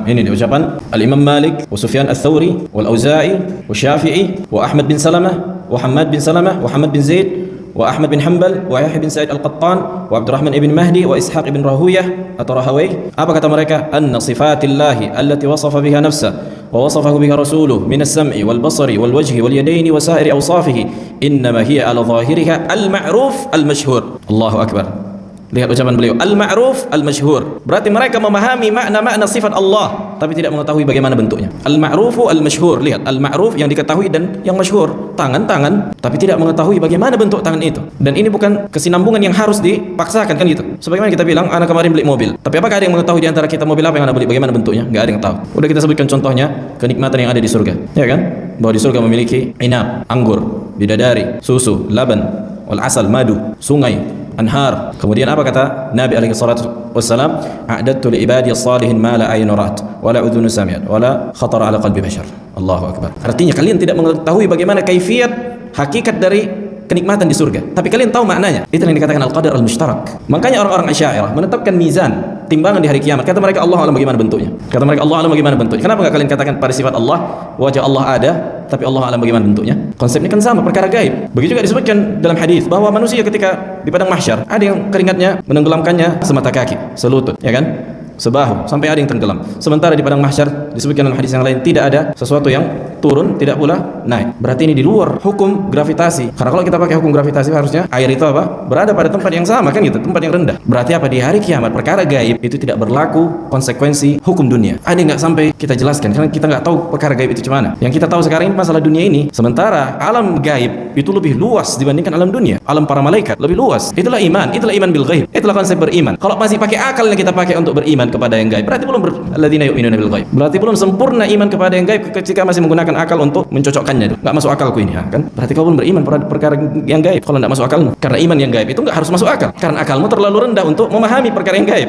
ini di ucapan Al-Imam Malik wa Sufyan Ats-Tsauri wal Auza'i wa Syafi'i wa Ahmad bin Salamah wa Hammad bin Salamah wa Hamad bin Zaid wa Ahmad bin Hanbal wa Yahya bin Sa'id Al-Qattan wa Abdurrahman ibn Mahdi wa Ishaq ibn Rahuyah atau Rahawayh. Apa kata mereka? Anna sifatillahi allati wasafa biha nafsa wa wasafahu biha rasuluh min as-sam'i wal basari wal wajhi wal yadaini wa sa'iri awsafihi innama hiya ala zahiriha al-ma'ruf al-mashhur. Allahu akbar. Lihat ucapan beliau, al-ma'ruf al-mashhur. Berarti mereka memahami makna-makna sifat Allah tapi tidak mengetahui bagaimana bentuknya. Al-ma'rufu al-mashhur. Lihat, al-ma'ruf yang diketahui dan yang masyhur. Tangan-tangan tapi tidak mengetahui bagaimana bentuk tangan itu. Dan ini bukan kesinambungan yang harus dipaksakan kan gitu. Sebagaimana kita bilang, anak kemarin beli mobil. Tapi apakah ada yang mengetahui di antara kita mobil apa yang anak beli, bagaimana bentuknya? Enggak ada yang tahu. Udah kita sebutkan contohnya, kenikmatan yang ada di surga. Ya kan? Bahwa di surga memiliki inab, anggur, bidadari, susu, laban, wal asal, madu, sungai, anhar. Kemudian apa kata Nabi alaihi salatu wassalam? A'dadtu li ibadi as-salihin ma la aynu ra'at wa la udhunu sami'at wa la khatara ala qalbi bashar. Allahu akbar. Artinya kalian tidak mengetahui bagaimana kaifiat hakikat dari kenikmatan di surga, tapi kalian tahu maknanya. Itu yang dikatakan al-qadar al-mushtarak. Makanya orang-orang Asy'ariyah menetapkan mizan, timbangan di hari kiamat. Kata mereka, Allah alam bagaimana bentuknya. Kata mereka, Allah alam bagaimana bentuknya. Kenapa enggak kalian katakan pada sifat Allah, wajah Allah ada, tapi Allah alam bagaimana bentuknya? Konsepnya kan sama, perkara gaib. Begitu juga disebutkan dalam hadis bahwa manusia ketika di padang mahsyar ada yang keringatnya menenggelamkannya semata kaki, selutut, ya kan? Sebahu, sampai ada yang tenggelam. Sementara di padang mahsyar disebutkan dalam hadis yang lain tidak ada sesuatu yang turun, tidak pula naik. Berarti ini di luar hukum gravitasi. Karena kalau kita pakai hukum gravitasi harusnya air itu apa? Berada pada tempat yang sama kan gitu, tempat yang rendah. Berarti apa? Di hari kiamat perkara gaib itu tidak berlaku konsekuensi hukum dunia. Ada nggak sampai kita jelaskan karena kita nggak tahu perkara gaib itu gimana. Yang kita tahu sekarang ini masalah dunia ini. Sementara alam gaib itu lebih luas dibandingkan alam dunia. Alam para malaikat lebih luas. Itulah iman bil ghaib. Itulah konsep beriman. Kalau masih pakai akal yang kita pakai untuk beriman kepada yang gaib, berarti belum alladzina yu'minuna bil ghaib. Berarti belum sempurna iman kepada yang gaib ketika masih menggunakan akal untuk mencocokkannya. Enggak masuk akalku ini, kan? Berarti kau belum beriman pada perkara yang gaib kalau enggak masuk akalmu. Karena iman yang gaib itu enggak harus masuk akal. Karena akalmu terlalu rendah untuk memahami perkara yang gaib.